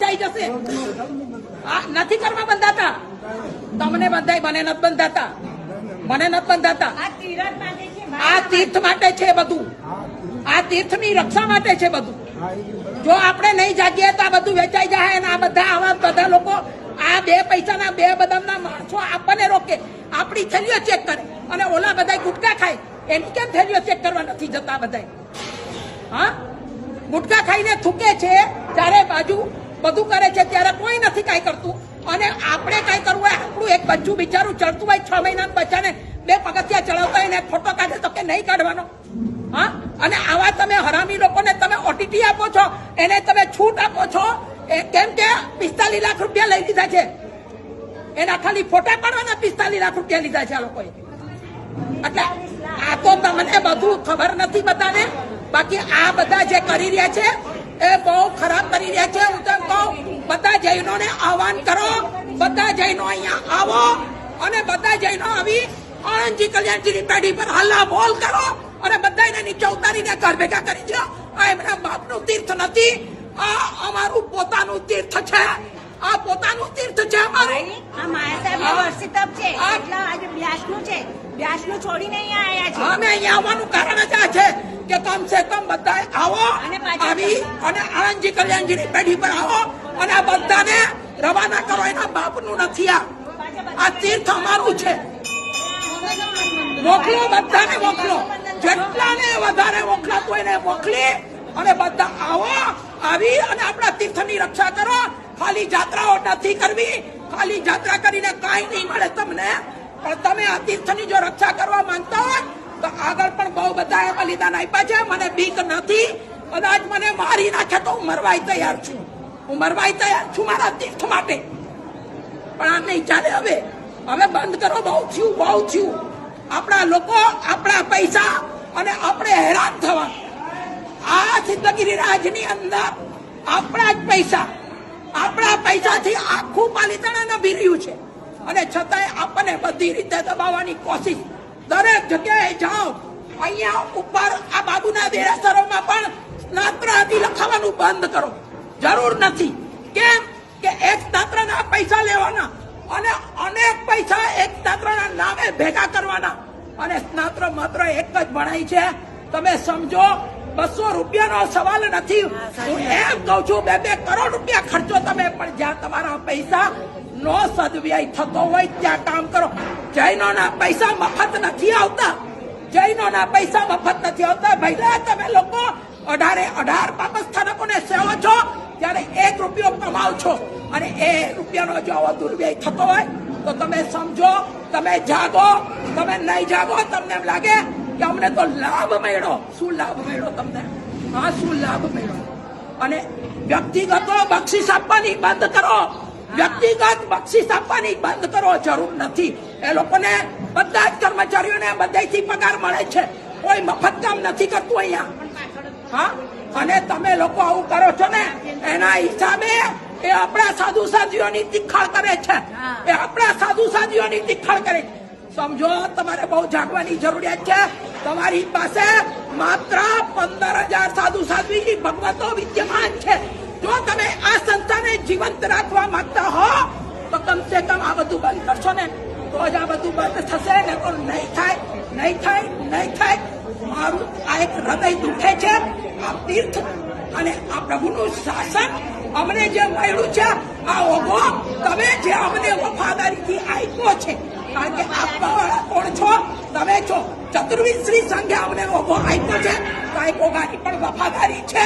બંધાઈ જશે. નથી કરવા બંધાતા. તમને બંધાય, મને નથી બંધાતા. મને નથી બંધાતા. આ તીર્થ માટે છે બધું. આ તીર્થની રક્ષા માટે છે બધું. જો આપણે નહીં જાગીએ તો આ બધું વેચાઈ જાય. અને આ બધા આવા બધા લોકો આ 2 પૈસાના 2 બદામના માણસો આપણને રોકે, આપણી થેલીઓ ચેક કરે, અને ઓલા બધા ગુટકા ખાય એની કેમ થેલીઓ ચેક કરવા નથી જતા બધા? હા, ગુટકા ખાઈને થૂકે છે, ચારે બાજુ બધું કરે છે, ત્યારે કોઈ નથી કાંઈ કરતું. અને આપણે કાંઈ કરવું હોય, આપણું એક બચ્ચું બિચારું ચડતું હોય 6 મહિનાના બચ્ચાને 2 પગથિયા ચડાવતા હોય ને ફોટો કાઢે તો કે નહીં કાઢવાનો? હા, અને આવા તમે હરામી લોકોને તમે ઓટીટી આપો છો, એને તમે છૂટ આપો છો. કેમ કે 45 લાખ રૂપિયા લઈ લીધા છે, એના ખાલી ફોટા પાડવાના 45 લાખ રૂપિયા લીધા છે આ લોકોએ. એટલે આ તો તમને બધું ખબર નથી બધાને. બાકી આ બધા જે કરી રહ્યા છે એ બહુ ખરાબ કરી રહ્યા છે. હું તો કહું, બધા જૈનોને આહવાન કરો, બધા જૈનો અહીંયા આવો અને બધા જૈનો આવી આણંદજી કલ્યાણજીની પેઢી પર હલ્લા બોલ કરો અને બધાને નીચે ઉતારીને ઘર ભેગા કરી દો. આ એમના બાપનું તીર્થ નથી, આ અમારું પોતાનું તીર્થ છે. આ પોતાનું તીર્થ છે અમારું. આ માયા વર્ષિત છે એટલે આજે બ્યાસનું છે. બ્યાસનું છોડીને અહીંયા આવ્યા છે. અમે અહીંયા આવવાનું કારણ જ આ છે કે કમ સે કમ બધા આવો, આવી અને આણંદજી કલ્યાણજીની પેઢી પર આવો અને આ બધાને રવાના કરો. એના બાપનું નથી. આ તીર્થ અમારું છે. મોકલો, બધાને મોકલો, જેટલાને વધારે મોકલાતું એને મોકલી અને બધા આવો, આવી અને આપણા તીર્થની રક્ષા કરો. ખાલી જાત્રાઓ નથી કરવી. ખાલી જાત્રા કરીને કાંઈ નહીં મળે તમને. પણ તમે આ તીર્થની જો રક્ષા કરવા માંગતા હોય તો આગળ પણ બહુ બધા બલિદાન આપ્યા છે. મને બીક નથી. કદાચ મને મારી નાખે તો હું મરવાય તૈયાર છું. હું મરવાય તૈયાર છું મારા તીર્થ માટે. પણ આ નહીં ચાલે. હવે બંધ કરો. બહુ થયું, બહુ થયું. આપણા લોકો, આપણા પૈસા અને આપણે હેરાન થવાનું. આ સિદ્ધગીરી રાજની અંદર આપણા જ પૈસા, આપણા પૈસાથી આખું પાલિતાણા નભી રહ્યું છે. અને છતાંય આપણને બધી રીતે દબાવવાની કોશિશ. દરેક જગ્યાએ જાઓ. અહીંયા ઉપર આ બાબુના દેરાસરોમાં પણ સ્નાત્રાદિ લખાવાનું બંધ કરો. જરૂર નથી. કેમ કે એક સ્નાત્રના પૈસા લેવાના અને અનેક પૈસા એક સ્નાત્રના નામે ભેગા કરવાના. અને સ્નાત્ર માત્ર એક જ ભણાય છે. તમે સમજો, 200 રૂપિયાનો સવાલ નથી. હું એમ કહું છું 2-2 કરોડ રૂપિયા ખર્ચો તમે, પણ જ્યાં તમારા પૈસા નો સદવ્યય થતો હોય ત્યાં કામ કરો. જૈનોના પૈસા મફત નથી આવતા. જૈનોના પૈસા મફત નથી આવતા. ભાઈ, તમે લોકો 18 પાપસ્થાનકોને સેવો છો, ત્યારે 1 રૂપિયો કમાવ છો. અને એ રૂપિયાનો જો આવો દુર્વ્યય થતો હોય તો તમે સમજો, તમે જાગો. તમે નહીં જાગો, તમને એમ લાગે કે અમને તો લાભ મળ્યો. શું લાભ મળ્યો તમને? હા, શું લાભ મળ્યો? અને વ્યક્તિગતો બક્ષિસ આપવાની બંધ કરો. વ્યક્તિગત બક્ષિસ આપવાની બંધ કરો. જરૂર નથી. એ લોકોને બધા જ કર્મચારીઓને બધાથી પગાર મળે છે. કોઈ મફત કામ નથી કરતું અહીંયા. હા, અને તમે લોકો આવું કરો છો ને, એના હિસાબે એ આપણા સાધુ સાધ્વીઓની તિખાળ કરે છે. એ આપણા સાધુ સાધ્વીઓની તિખાળ કરે. સમજો, તમારે બહુ જાગવાની જરૂરિયાત છે. તમારી પાસે માત્ર 15,000 સાધુ સાધ્વી ભગવતો વિદ્યમાન છે. જો તમે આ સંસ્થાને જીવંત રાખવા માંગતા હો તો કમસે કમ આ બધું બંધ કરશો ને, તો જ આ બધું બંધ થશે. ને તો નહીં થાય, નહીં થાય, નહીં થાય. મારું આ એક હૃદય દુખે છે. આ તીર્થ અને આ પ્રભુનું શાસન અમને જે મળ્યું છે, આ ઓઘો તમે જે અમને વફાદારીથી આપ્યો છે. કારણ કે આપવાવાળા કોણ છો? તમે છો. ચતુર્વિધ શ્રી સંઘે અમને ઓઘો આપ્યો છે. તો આ એક ઓઘાની પણ વફાદારી છે.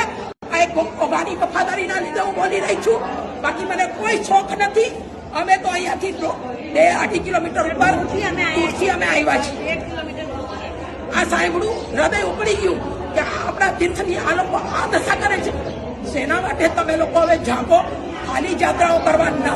આ એક ઓઘાની વફાદારીના લીધે હું બોલી રહી છું. બાકી મને કોઈ શોખ નથી. અમે તો અહીંયાથી 2-2.5 કિલોમીટર ઉપર દૂરથી અમે આવ્યા છીએ. આ સાંભળું હૃદય ઉપડી ગયું કે આપણા તીર્થની આ લોકો આ દશા કરે છે. શેના માટે તમે લોકો હવે જાગો. ખાલી જાત્રાઓ કરવા ન